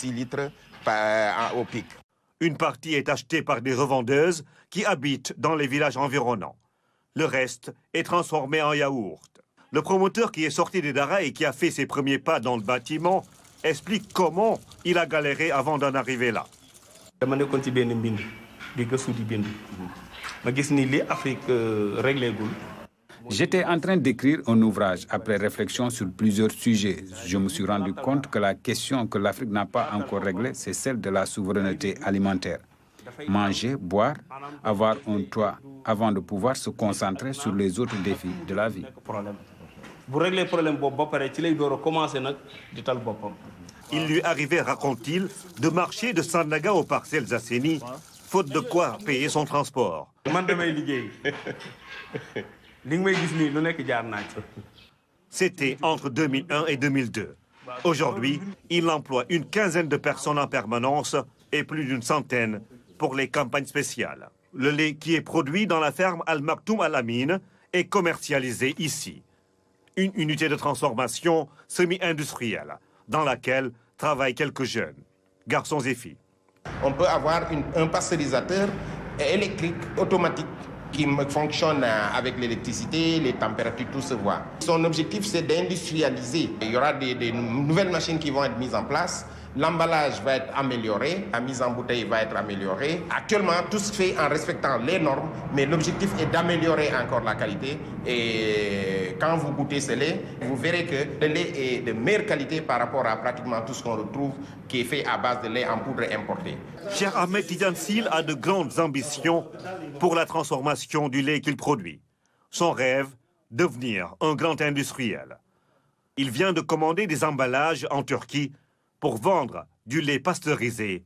6 litres au pic. Une partie est achetée par des revendeuses qui habitent dans les villages environnants. Le reste est transformé en yaourt. Le promoteur qui est sorti des Daras et qui a fait ses premiers pas dans le bâtiment explique comment il a galéré avant d'en arriver là. J'étais en train d'écrire un ouvrage. Après réflexion sur plusieurs sujets, je me suis rendu compte que la question que l'Afrique n'a pas encore réglée, c'est celle de la souveraineté alimentaire. Manger, boire, avoir un toit avant de pouvoir se concentrer sur les autres défis de la vie. Il lui arrivait, raconte-t-il, de marcher de Sandaga aux Parcelles Assainies, faute de quoi payer son transport. C'était entre 2001 et 2002. Aujourd'hui, il emploie une quinzaine de personnes en permanence et plus d'une centaine pour les campagnes spéciales. Le lait qui est produit dans la ferme Al Maktoum Al Amin est commercialisé ici. Une unité de transformation semi-industrielle dans laquelle travaillent quelques jeunes, garçons et filles. On peut avoir un pasteurisateur électrique automatique qui fonctionne avec l'électricité, les températures, tout se voit. Son objectif, c'est d'industrialiser. Il y aura des nouvelles machines qui vont être mises en place. L'emballage va être amélioré, la mise en bouteille va être améliorée. Actuellement, tout se fait en respectant les normes, mais l'objectif est d'améliorer encore la qualité. Et quand vous goûtez ce lait, vous verrez que le lait est de meilleure qualité par rapport à pratiquement tout ce qu'on retrouve qui est fait à base de lait en poudre importé. Cheikh Ahmed Tidiane Sil a de grandes ambitions pour la transformation du lait qu'il produit. Son rêve, devenir un grand industriel. Il vient de commander des emballages en Turquie pour vendre du lait pasteurisé